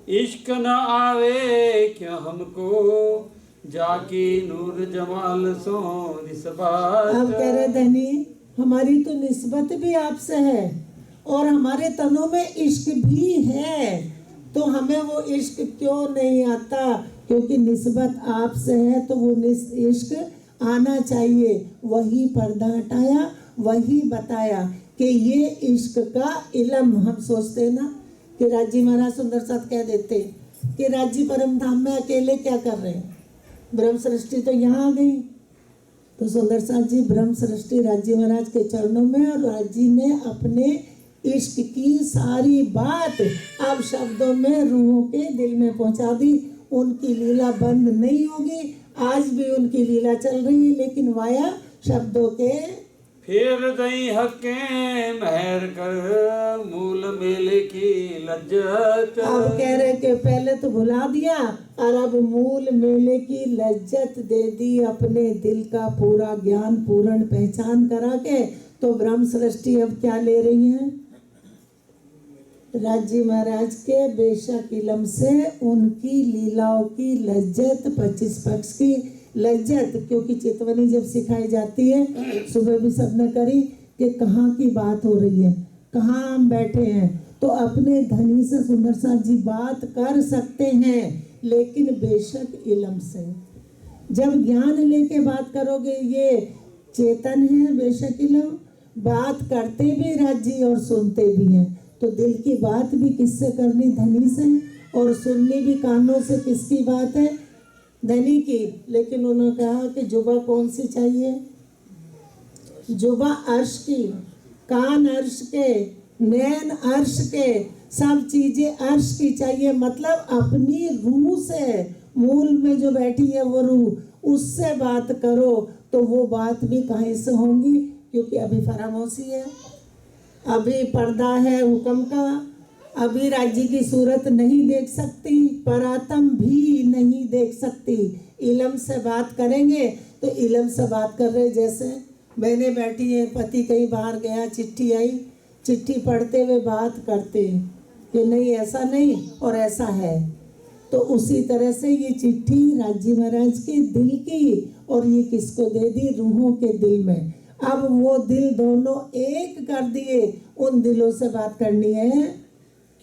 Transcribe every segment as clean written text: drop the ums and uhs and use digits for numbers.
इश्क न आवे क्यों हमको, जाकी नूर जमाल सो निस्बत। अब कह रहे धनी हमारी तो निस्बत भी आपसे है और हमारे तनों में इश्क भी है, तो हमें वो इश्क क्यों नहीं आता? क्योंकि निस्बत आपसे है तो वो इश्क आना चाहिए। वही पर्दा हटाया, वही बताया कि ये इश्क का इल्म। हम सोचते हैं ना कि राजी महाराज सुंदर साथ कह देते कि राजी परम धाम में अकेले क्या कर रहे हैं, ब्रह्म सृष्टि तो यहाँ आ गई। तो सुंदर साथ जी ब्रह्म सृष्टि राजी महाराज के चरणों में, और राजी ने अपने इश्क की सारी बात अब शब्दों में रूहों के दिल में पहुंचा दी। उनकी लीला बंद नहीं होगी, आज भी उनकी लीला चल रही है, लेकिन वाया शब्दों के। फिर दई हके महर कर, मूल मेले की लज्जत। अब कह रहे कि पहले तो भुला दिया और अब मूल मेले की लज्जत दे दी, अपने दिल का पूरा ज्ञान पूर्ण पहचान करा के। तो ब्रह्म सृष्टि अब क्या ले रही है? राजी महाराज के बेशक इलम से उनकी लीलाओं की लज्जत, 25 पक्ष की लज्जत। क्योंकि चितवनी जब सिखाई जाती है, सुबह भी सबने करी कि कहाँ की बात हो रही है, कहाँ हम बैठे हैं, तो अपने धनी से सुंदर साथ जी बात कर सकते हैं, लेकिन बेशक इलम से। जब ज्ञान लेके बात करोगे, ये चेतन है बेशक इलम, बात करते भी राजी और सुनते भी हैं। तो दिल की बात भी किससे करनी? धनी से, और सुननी भी कानों से किसकी बात है? धनी की। लेकिन उन्होंने कहा कि जुबा कौन सी चाहिए? जुबा अर्श की, कान अर्श के, नैन अर्श के, सब चीजें अर्श की चाहिए। मतलब अपनी रूह से, मूल में जो बैठी है वो रूह, उससे बात करो तो वो बात भी कहीं से होंगी? क्योंकि अभी फरामोशी है, अभी पर्दा है हुक्म का, अभी राज्य की सूरत नहीं देख सकती, परातम भी नहीं देख सकती। इलम से बात करेंगे तो इलम से बात कर रहे, जैसे बहनें बैठी है, पति कहीं बाहर गया, चिट्ठी आई, चिट्ठी पढ़ते हुए बात करते कि नहीं ऐसा नहीं और ऐसा है। तो उसी तरह से ये चिट्ठी राजी महाराज के दिल की, और ये किसको दे दी? रूहों के दिल में। अब वो दिल दोनों एक कर दिए, उन दिलों से बात करनी है।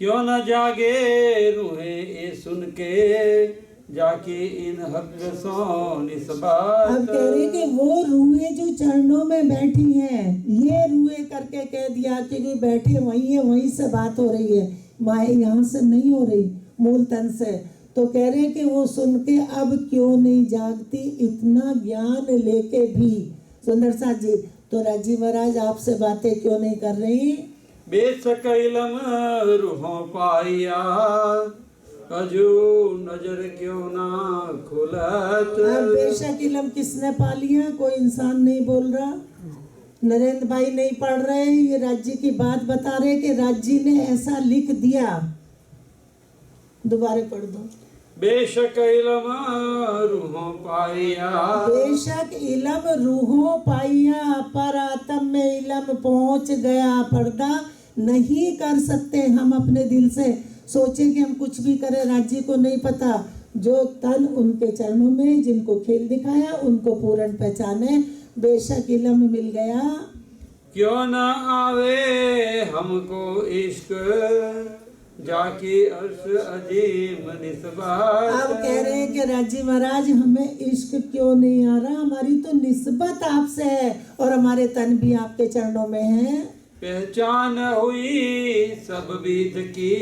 क्यों न जागे रूहे ये सुन के, जाके इन हक सो निस्बत। अब कह रहे कि वो रूहें जो चरणों में बैठी हैं, ये रूहें करके कह दिया कि भी बैठे वहीं है, वहीं से बात हो रही है, माए यहाँ से नहीं हो रही, मूल तन से। तो कह रहे कि वो सुन के अब क्यों नहीं जागती, इतना ज्ञान लेके भी। सुंदर साथ जी, तो राजी महाराज आपसे बातें क्यों नहीं कर रही? बेशक इलम रूहों पाया, अजू नजर क्यों ना खुलत। अब बेशक इलम किसने पा लिया? कोई इंसान नहीं बोल रहा, नरेंद्र भाई नहीं पढ़ रहे, ये राज्य की बात बता रहे कि राज्य ने ऐसा लिख दिया। दोबारा पढ़ दो। बेशक इलम रूहों पाया, बेशक इलम रूहों पाया, पर आत्म में इलम पहुंच गया। पर्दा नहीं कर सकते हम अपने दिल से, सोचे कि हम कुछ भी करें, राज्य को नहीं पता। जो तन उनके चरणों में, जिनको खेल दिखाया, उनको पूर्ण पहचाने। बेशक इलम मिल गया। क्यों न आवे हमको इश्क, जाकी अर्श अजीम निस्बत। आप कह रहे हैं कि राजी महाराज हमें इश्क क्यों नहीं आ रहा? हमारी तो निस्बत आपसे है और हमारे तन भी आपके चरणों में है। पहचान हुई सब बीत की,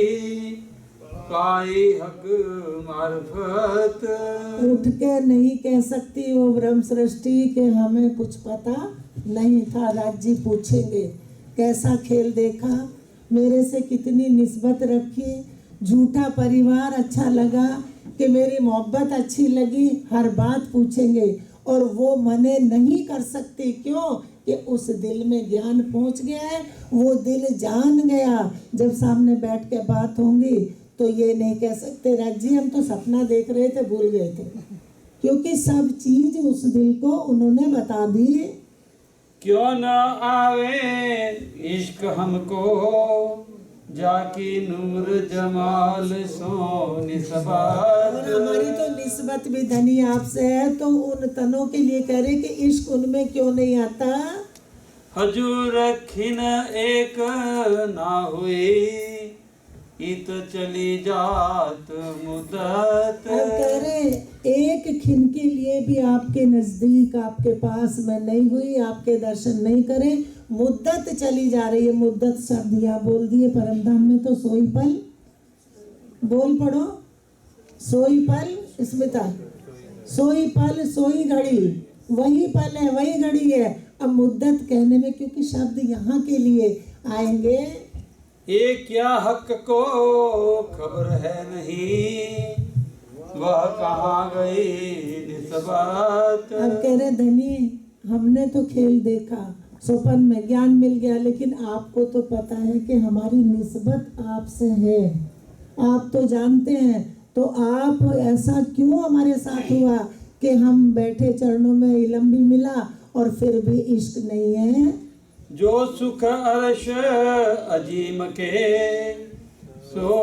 पाई हक मार्फत। उठ के नहीं कह सकती वो ब्रह्म सृष्टि के हमें कुछ पता नहीं था। राज्य पूछेंगे कैसा खेल देखा, मेरे से कितनी निस्बत रखी, झूठा परिवार अच्छा लगा कि मेरी मोहब्बत अच्छी लगी, हर बात पूछेंगे। और वो मने नहीं कर सकती, क्यों? कि उस दिल में ज्ञान पहुंच गया है, वो दिल जान गया। जब सामने बैठ के बात होंगी तो ये नहीं कह सकते राज्य हम तो सपना देख रहे थे, भूल गए थे, क्योंकि सब चीज उस दिल को उन्होंने बता दी। क्यों न आवे इश्क हमको, जाकी नूर जमाल सो और निस्बत। हमारी तो निस्बत भी धनी आपसे है, तो उन तनों के लिए कह रहे कि इश्क उनमें क्यों नहीं आता। हजूर खिन एक ना हुई इत चली जात मुद्दत। अब कह रहे एक खिन के लिए भी आपके नजदीक आपके पास मैं नहीं हुई, आपके दर्शन नहीं करे, मुद्दत चली जा रही है। मुद्दत शब्द यहाँ बोल दिए परमधाम में, तो सोई पल बोल पढ़ो, सोई पल स्मिता, सोई पल सोई घड़ी, वही पल है वही घड़ी है। अब मुद्दत कहने में क्योंकि शब्द यहाँ के लिए आएंगे, ये क्या हक को खबर है नहीं वह कहाँ गई निस्बत। अब कह रहे धनी हमने तो खेल देखा, स्वप्न में ज्ञान मिल गया, लेकिन आपको तो पता है कि हमारी निस्बत आपसे है, आप तो जानते हैं, तो आप ऐसा क्यों हमारे साथ हुआ कि हम बैठे चरणों में इलम भी मिला और फिर भी इश्क नहीं है। जो सुख अर्श अजीम के सो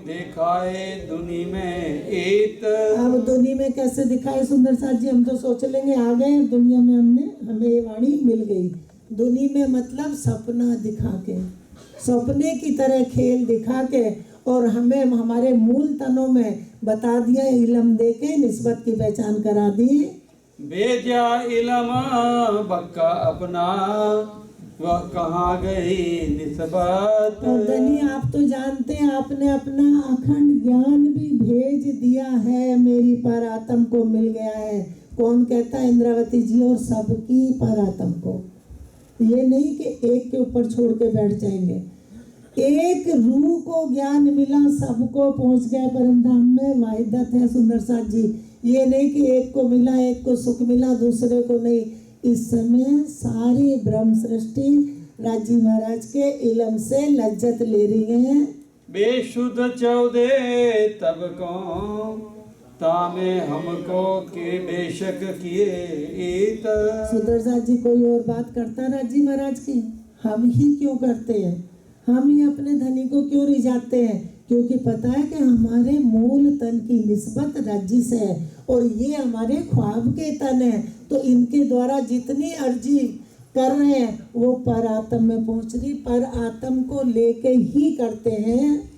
दिखाए दुनी में इत। अब दुनिया में कैसे दिखाए सुंदर साथ जी, हम तो सोच लेंगे आ गए दुनिया में, हमें ये वाणी मिल गई। दुनिया में मतलब सपना दिखा के, सपने की तरह खेल दिखा के, और हमें हमारे मूल तनों में बता दिया, इलम दे के निस्बत की पहचान करा दी। भेजा इलम बक्का अपना वह कहाँ गई निस्बत। और धनी आप तो जानते हैं आपने अपना अखंड ज्ञान भी भेज दिया है, मेरी परात्म को मिल गया है। कौन कहता है? इंद्रावती जी और सबकी परात्म को। ये नहीं कि एक के ऊपर छोड़ के बैठ जाएंगे, एक रूह को ज्ञान मिला, सबको पहुंच गया परमधाम में, वाहिदत है सुंदर साथ जी। ये नहीं कि एक को मिला, एक को सुख मिला, दूसरे को नहीं। इस समय सारी ब्रह्म सृष्टि राजी महाराज के इलम से लज्जत ले रही है। बेशुद्ध चौदे तब को तामे हमको के बेशक किए इत। सुंदर साथ जी कोई और बात करता राजी महाराज की, हम ही क्यों करते हैं? हम ही अपने धनी को क्यों रिझाते हैं? क्योंकि पता है कि हमारे मूल तन की निस्बत राज्य से है, और ये हमारे ख्वाब के तन है, तो इनके द्वारा जितनी अर्जी कर रहे हैं वो पर आत्म में पहुंच रही, पर आत्म को लेके ही करते हैं।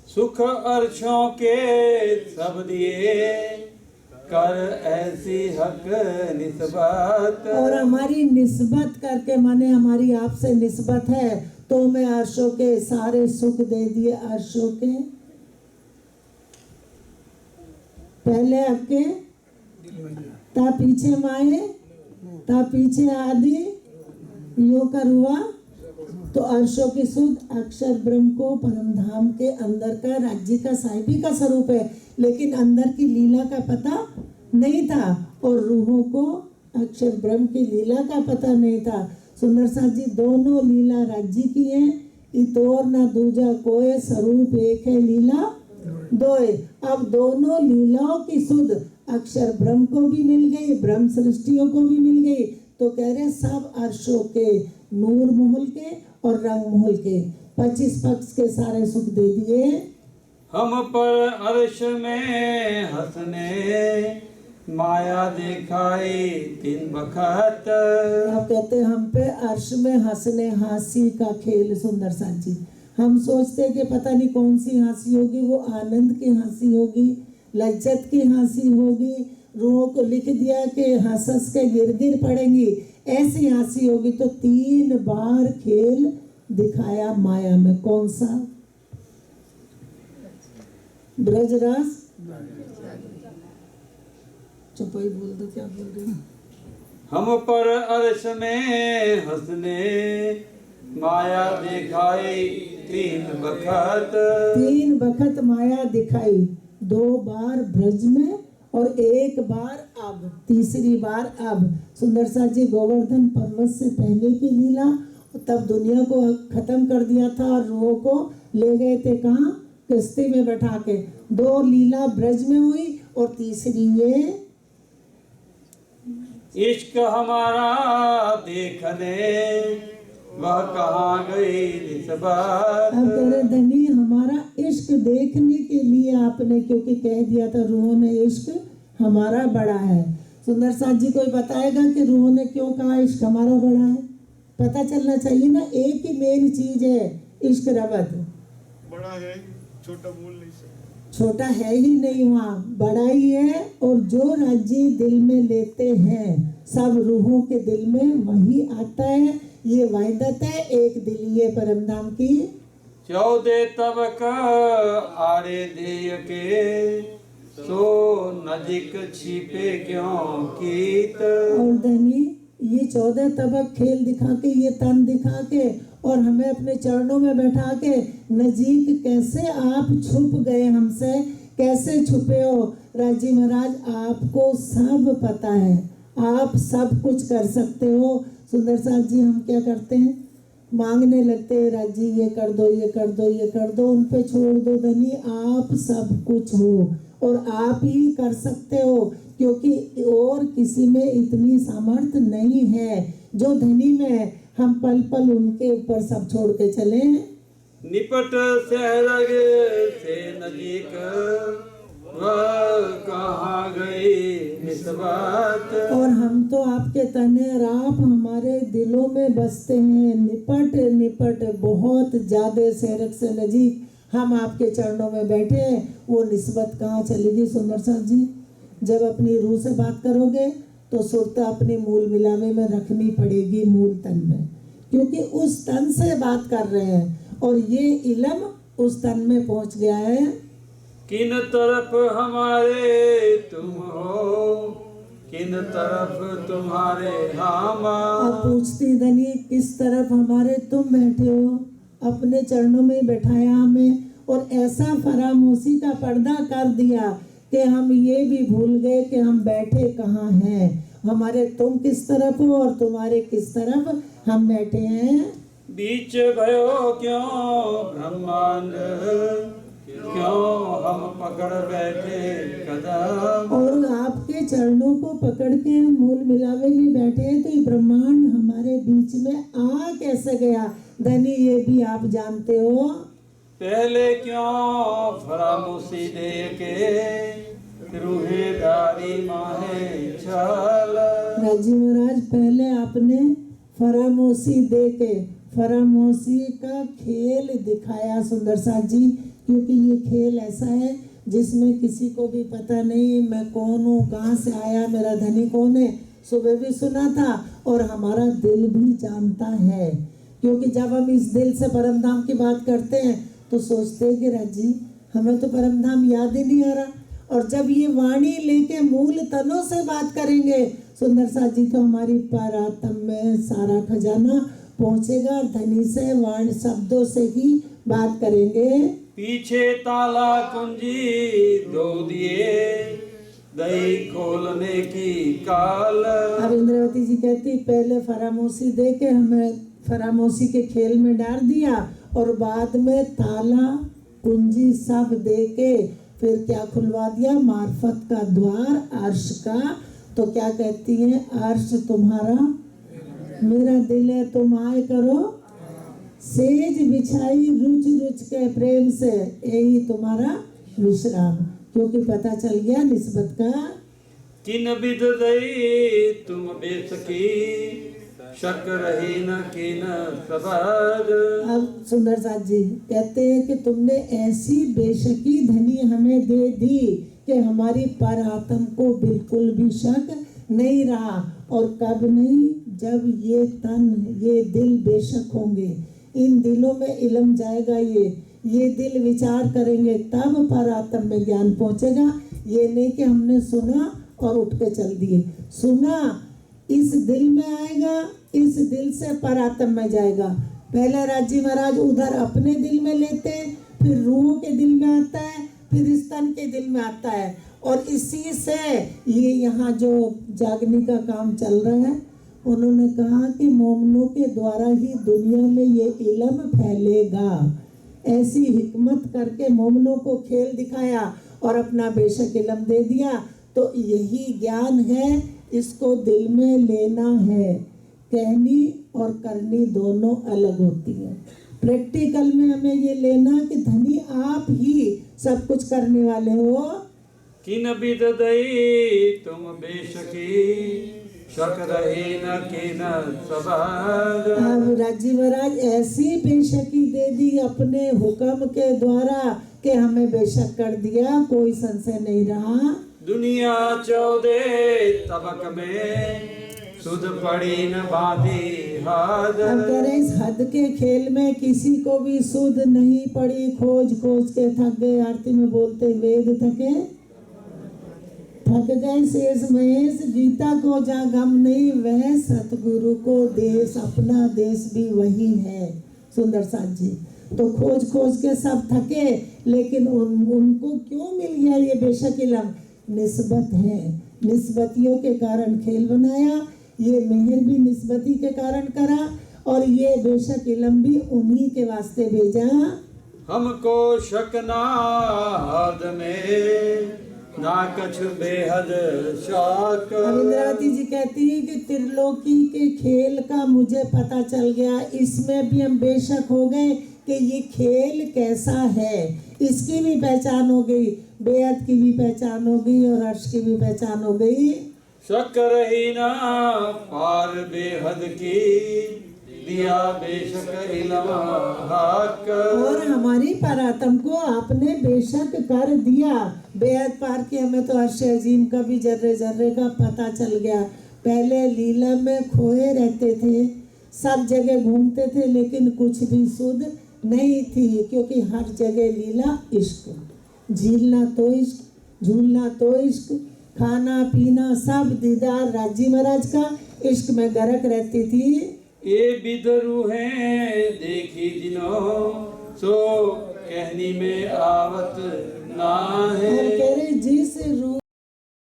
सुख अर्शों के सब दिए कर ऐसी हक निस्बत। और हमारी निस्बत करके माने हमारी आपसे निस्बत है, तो मैं अर्शों के सारे सुख दे दिए। अर्शों के पहले आपके ता पीछे माए ता पीछे आदि यो कर हुआ, तो अर्शों की शुद्ध अक्षर ब्रह्म को परमधाम के अंदर का राज्य का साहिबी का स्वरूप है, लेकिन अंदर की लीला का पता नहीं था, और रूहों को अक्षर ब्रह्म की लीला का पता नहीं था। सुंदर साथ जी दोनों लीला राज्य की है, इतोर ना दूजा कोय, स्वरूप एक है लीला दोय। अब दोनों लीलाओं की सुध अक्षर ब्रह्म को भी मिल गई, ब्रह्म सृष्टियों को भी मिल गई, तो कह रहे सब अर्शों के, नूर महल के और रंग महल के 25 पक्ष के सारे सुख दे दिए। हम पर अर्श में हंसने माया दिखाई तीन बखत। आप कहते हैं हम पे अर्श में हंसने हंसी का खेल। सुंदर साथ जी हम सोचते हैं कि पता नहीं कौन सी हंसी होगी, वो आनंद की हंसी होगी, लज्जत की हंसी होगी, रूहों को लिख दिया कि हंस हंस के गिर गिर पड़ेंगी, ऐसी हंसी होगी। तो 3 बार खेल दिखाया माया में, कौन सा? ब्रजरास। चुपाई बोल दो, क्या बोल रहे हैं? हम पर अर्श में हंसने माया दिखाई तीन बखत। 3 बखत माया दिखाई, 2 बार ब्रज में और 1 बार अब, तीसरी बार अब। सुंदर साथ जी गोवर्धन पर्वत से पहले की लीला, तब दुनिया को खत्म कर दिया था और रूहों को ले गए थे कहाँ? किश्ती में बैठा के। 2 लीला ब्रज में हुई और तीसरी ये इश्क हमारा देखने वह कहाँ गई निस्बत। अब कह रहे धनी हमारा इश्क देखने के लिए आपने, क्योंकि कह दिया था रूहों ने इश्क हमारा बड़ा है। सुंदर साथ जी कोई बताएगा कि रूहों ने क्यों कहा इश्क हमारा बड़ा है? पता चलना चाहिए ना। एक ही मेन चीज है इश्क रबत, बड़ा है, छोटा बोल नहीं सकता। छोटा है ही नहीं, वहाँ बड़ा ही है। और जो राज्य दिल में लेते हैं सब रूहों के दिल में वही आता है। ये वायदत है एक दिलिये परम धाम की। 14 तबक आड़े देय के, सो नजिक छिपे क्यों कीत। और धनी ये 14 तबक खेल दिखा के, ये तन दिखा के और हमें अपने चरणों में बैठा के नजीक कैसे आप छुप गए हमसे, कैसे छुपे हो? राजी महाराज आपको सब पता है, आप सब कुछ कर सकते हो। सुंदर साथ जी हम क्या करते हैं, मांगने लगते हैं राजी ये कर दो, ये कर दो, ये कर दो, उन पे छोड़ दो। धनी आप सब कुछ हो और आप ही कर सकते हो, क्योंकि और किसी में इतनी सामर्थ्य नहीं है जो धनी में है। हम पल पल उनके ऊपर सब छोड़ के चले। निपट सहरग से नजीक, वह कहाँ गई निस्बत। और हम तो आपके तने और आप हमारे दिलों में बसते हैं। निपट निपट बहुत ज्यादा सहरग से नजीक हम आपके चरणों में बैठे हैं, वो निस्बत कहाँ चलेगी? सुंदर साथ जी जब अपनी रूह से बात करोगे तो सुरता अपने मूल मिलावे में रखनी पड़ेगी, मूल तन में, क्योंकि उस तन से बात कर रहे हैं और ये इलम उस तन में पहुंच गया है। किन तरफ हमारे तुम हो, किन तरफ तुम्हारे हम। अब पूछती धनी किस तरफ हमारे तुम बैठे हो, अपने चरणों में बैठाया हमें और ऐसा फरामोशी का पर्दा कर दिया कि हम ये भी भूल गए कि हम बैठे कहाँ हैं। हमारे तुम किस तरफ हो और तुम्हारे किस तरफ हम बैठे हैं। बीच भयो क्यों ब्रह्मांड, क्यों हम पकड़ बैठे कदम। और आपके चरणों को पकड़ के हम मूल मिलावे में बैठे हैं, तो ये ब्रह्मांड हमारे बीच में आ कैसे गया? धनी ये भी आप जानते हो। पहले क्यों फरामोशी दे के, रूहेदारी माहे छल। राजी महाराज पहले आपने फरामोशी दे के फरामोशी का खेल दिखाया सुंदर साथ जी, क्योंकि ये खेल ऐसा है जिसमें किसी को भी पता नहीं मैं कौन हूँ, कहाँ से आया, मेरा धनी कौन है। सुबह भी सुना था और हमारा दिल भी जानता है, क्योंकि जब हम इस दिल से परमधाम की बात करते हैं तो सोचते हैं कि राजी हमें तो परमधाम याद ही नहीं आ रहा, और जब ये वाणी लेके मूल तनों से बात करेंगे सुंदर साथ जी तो हमारी परात्म में सारा खजाना पहुंचेगा। धनी से वाणी शब्दों से ही बात करेंगे। पीछे ताला कुंजी दो दिए, दही खोलने की काल। अब इंद्रावती जी कहती पहले फरामोशी दे के हमें फरामोशी के खेल में डाल दिया और बाद में ताला कुंजी सब दे के फिर क्या खुलवा दिया, मार्फत का द्वार अर्श का। तो क्या कहती है, अर्श तुम्हारा मेरा दिल है, तुम आए करो सेज बिछाई रुच रुच के प्रेम से, यही तुम्हारा विश्राम। क्योंकि पता चल गया निस्बत का। किन विध दई तुम बेसकी, शक रही न किन सबद। अब सुंदर साथ जी कहते हैं कि तुमने ऐसी बेशकी धनी हमें दे दी कि हमारी पर आत्म को बिल्कुल भी शक नहीं रहा। और कब नहीं, जब ये तन ये दिल बेशक होंगे, इन दिलों में इल्म जाएगा, ये दिल विचार करेंगे, तब पर आत्म में ज्ञान पहुंचेगा। ये नहीं कि हमने सुना और उठ के चल दिए, सुना इस दिल में आएगा, इस दिल से परात्म में जाएगा। पहले राजी महाराज उधर अपने दिल में लेते, फिर रूह के दिल में आता है, फिर इस तन के दिल में आता है, और इसी से ये यहाँ जो जागने का काम चल रहा है, उन्होंने कहा कि मोमनों के द्वारा ही दुनिया में ये इल्म फैलेगा। ऐसी हिकमत करके मोमनों को खेल दिखाया और अपना बेशक इल्म दे दिया। तो यही ज्ञान है, इसको दिल में लेना है। कहनी और करनी दोनों अलग होती है। प्रैक्टिकल में हमें ये लेना कि धनी आप ही सब कुछ करने वाले हो। किन बिद दई तुम बेशकी शक रही न किन सबद। अब राज्य महाराज ऐसी बेशकी दे दी अपने हुक्म के द्वारा कि हमें बेशक कर दिया, कोई संशय नहीं रहा। दुनिया 14 तबक में सुध पड़ी न बांधी हद। अब करे इस हद के खेल में किसी को भी सुध नहीं पड़ी, खोज खोज के थक गए। आरती में बोलते वेद थके थक गए शेष महेश, गीता को जा गम नहीं वह सतगुरु को देश, अपना देश भी वही है। सुंदर साथ जी तो खोज खोज के सब थके, लेकिन उनको क्यों मिल गया ये बेशक इलम? निस्बत है, निस्बतियों के कारण खेल बनाया, ये मेहर भी निस्बती के कारण करा, और ये बेशक इलम भी उन्हीं के वास्ते भेजा। हमको शक ना हद में ना कछु बेहद शौक। रविंद्रावती जी कहती है कि त्रिलोकी के खेल का मुझे पता चल गया, इसमें भी हम बेशक हो गए कि ये खेल कैसा है। इसकी भी पहचान हो गई, बेहद की भी पहचान हो गई और अर्श की भी पहचान हो गई। शक रही ना पार बेहद की दिया बेशक इल्म हक। और हमारी परात्म को आपने बेशक कर दिया, बेहद पार की। हमें तो अर्श अजीम का भी जर्रे जर्रे का पता चल गया। पहले लीला में खोए रहते थे, सब जगह घूमते थे, लेकिन कुछ भी सुध नहीं थी, क्योंकि हर जगह लीला इश्क, झीलना तो इश्क, झूलना तो इश्क, खाना पीना सब दीदार राज्य महाराज का इश्क में गरक रहती थी। ये बिदरू हैं देखी जिनो सो कहनी में आवत ना है।